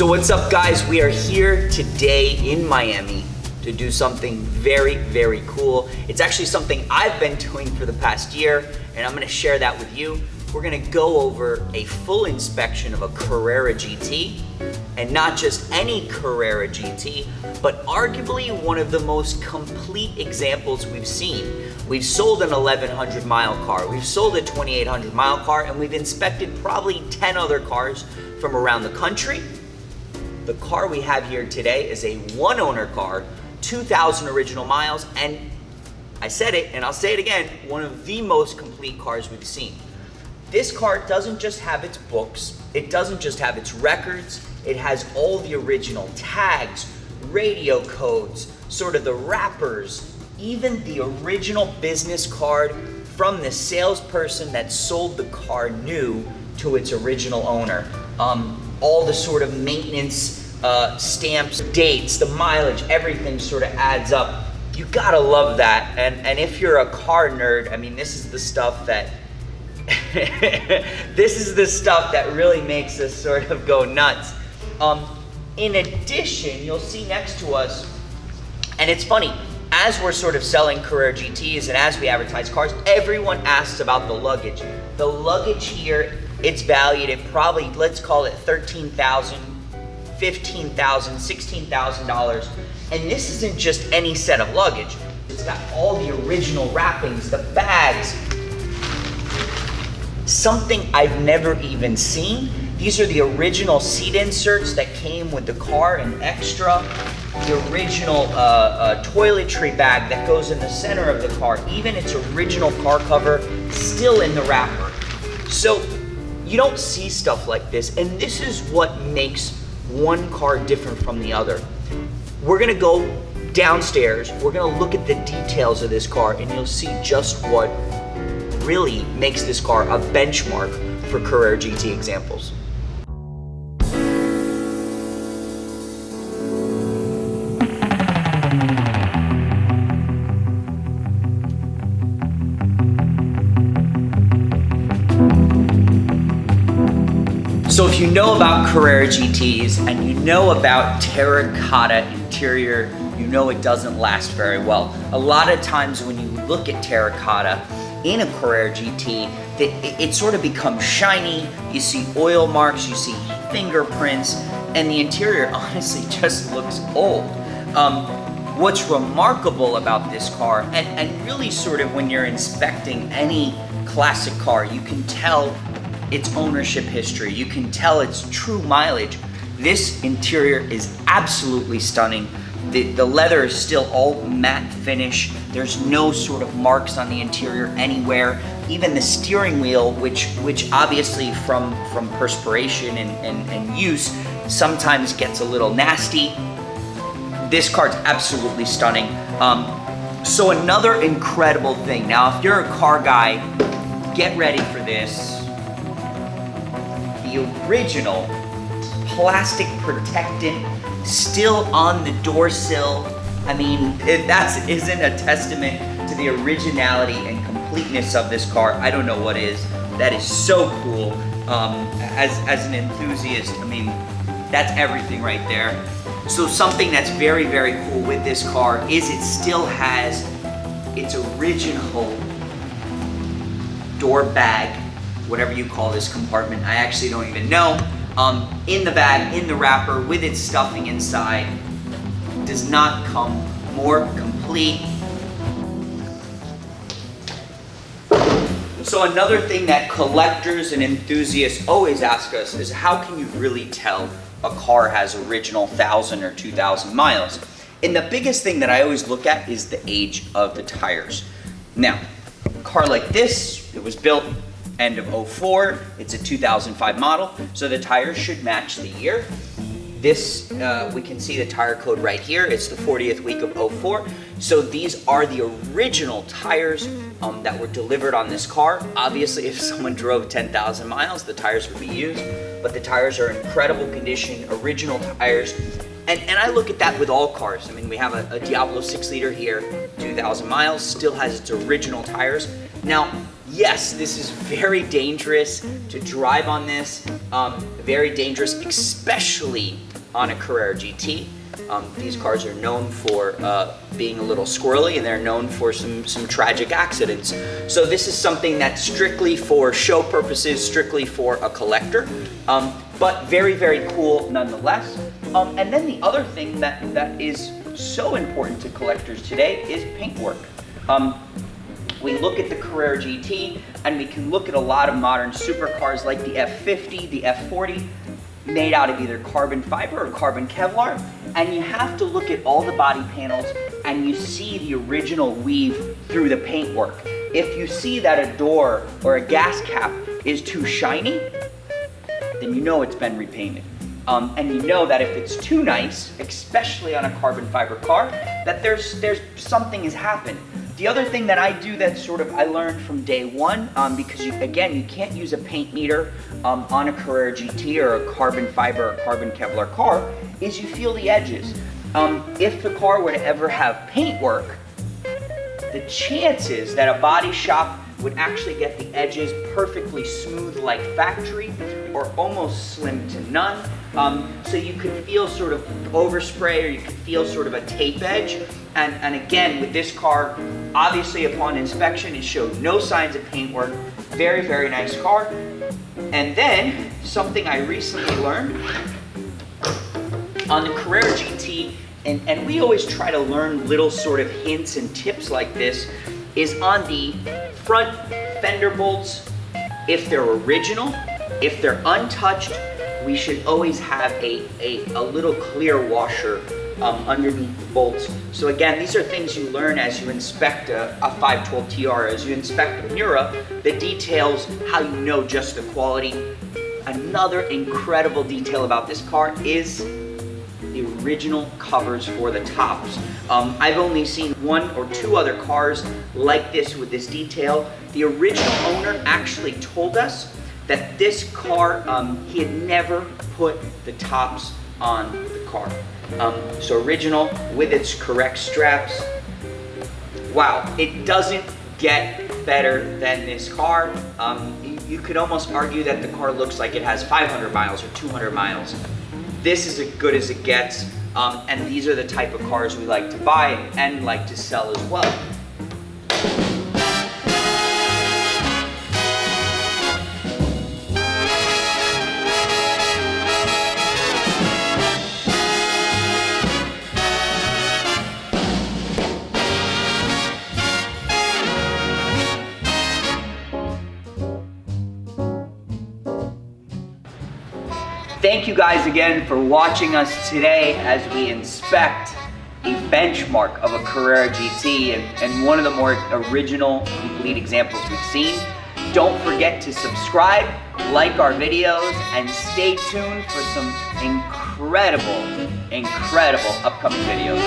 So what's up, guys? We are here today in Miami to do something very, very cool. It's actually something I've been doing for the past year, and I'm gonna share that with you. We're gonna go over a full inspection of a Carrera GT, and not just any Carrera GT, but arguably one of the most complete examples we've seen. We've sold an 1100 mile car, we've sold a 2800 mile car, and we've inspected probably 10 other cars from around the country. The car we have here today is a one owner car, 2,000 original miles, and I said it and I'll say it again, one of the most complete cars we've seen. This car doesn't just have its books, it doesn't just have its records, it has all the original tags, radio codes, sort of the wrappers, even the original business card from the salesperson that sold the car new to its original owner. All the sort of maintenance stamps, dates, the mileage, everything sort of adds up. You gotta love that. And if you're a car nerd, I mean, this is the stuff that this is the stuff that really makes us sort of go nuts. In addition, you'll see next to us, and it's funny, as we're sort of selling Carrera GTs and as we advertise cars, everyone asks about the luggage. The luggage here, it's valued at probably, let's call it $13,000, $15,000, $16,000. And this isn't just any set of luggage. It's got all the original wrappings, the bags, something I've never even seen. These are the original seat inserts that came with the car, an extra. The original toiletry bag that goes in the center of the car, even its original car cover, still in the wrapper. So you don't see stuff like this, and this is what makes one car different from the other. We're gonna go downstairs, we're gonna look at the details of this car, and you'll see just what really makes this car a benchmark for Carrera GT examples. So if you know about Carrera GTs and you know about terracotta interior, you know it doesn't last very well. A lot of times when you look at terracotta in a Carrera GT, it sort of becomes shiny, you see oil marks, you see fingerprints, and the interior honestly just looks old. What's remarkable about this car, and really sort of when you're inspecting any classic car, you can tell its ownership history, you can tell its true mileage. This interior is absolutely stunning. The leather is still all matte finish. There's no sort of marks on the interior anywhere. Even the steering wheel, which obviously from perspiration and use sometimes gets a little nasty. This car's absolutely stunning. So another incredible thing. Now, if you're a car guy, get ready for this. The original plastic protectant still on the door sill. I mean, if that isn't a testament to the originality and completeness of this car, I don't know what is. That is so cool. As an enthusiast, I mean, that's everything right there. So something that's very, very cool with this car is it still has its original door bag, whatever you call this compartment, I actually don't even know. In the bag, in the wrapper, with its stuffing inside, does not come more complete. So another thing that collectors and enthusiasts always ask us is how can you really tell a car has original 1,000 or 2,000 miles? And the biggest thing that I always look at is the age of the tires. Now, a car like this, it was built end of 04, it's a 2005 model, so the tires should match the year. This, we can see the tire code right here, it's the 40th week of 04. So these are the original tires that were delivered on this car. Obviously, if someone drove 10,000 miles, the tires would be used, but the tires are in incredible condition, original tires. And I look at that with all cars. I mean, we have a Diablo 6 liter here, 2,000 miles, still has its original tires. Now, yes, this is very dangerous to drive on this, very dangerous, especially on a Carrera GT. These cars are known for being a little squirrely, and they're known for some tragic accidents. So this is something that's strictly for show purposes, strictly for a collector, but very, very cool nonetheless. And then the other thing that is so important to collectors today is paintwork. We look at the Carrera GT, and we can look at a lot of modern supercars like the F50, the F40, made out of either carbon fiber or carbon Kevlar, and you have to look at all the body panels and you see the original weave through the paintwork. If you see that a door or a gas cap is too shiny, then you know it's been repainted. And you know that if it's too nice, especially on a carbon fiber car, that there's something has happened. The other thing that I do that I learned from day one, because you can't use a paint meter on a Carrera GT or a carbon fiber or carbon Kevlar car, is you feel the edges. If the car were to ever have paint work, the chances that a body shop would actually get the edges perfectly smooth like factory or almost slim to none. So you could feel sort of overspray, or you could feel sort of a tape edge. And again, with this car, obviously upon inspection, it showed no signs of paintwork. Very, very nice car. And then, something I recently learned on the Carrera GT, and we always try to learn little sort of hints and tips like this, is on the front fender bolts. If they're original, if they're untouched, we should always have a little clear washer underneath the bolts. So again, these are things you learn as you inspect a 512 TR, as you inspect a Miura, the details, how you know just the quality. Another incredible detail about this car is the original covers for the tops. I've only seen 1 or 2 other cars like this with this detail. The original owner actually told us that this car, he had never put the tops on the car. So original with its correct straps. Wow, it doesn't get better than this car. You could almost argue that the car looks like it has 500 miles or 200 miles. This is as good as it gets, and these are the type of cars we like to buy and like to sell as well. Thank you guys again for watching us today as we inspect a benchmark of a Carrera GT and one of the more original, complete examples we've seen. Don't forget to subscribe, like our videos, and stay tuned for some incredible upcoming videos.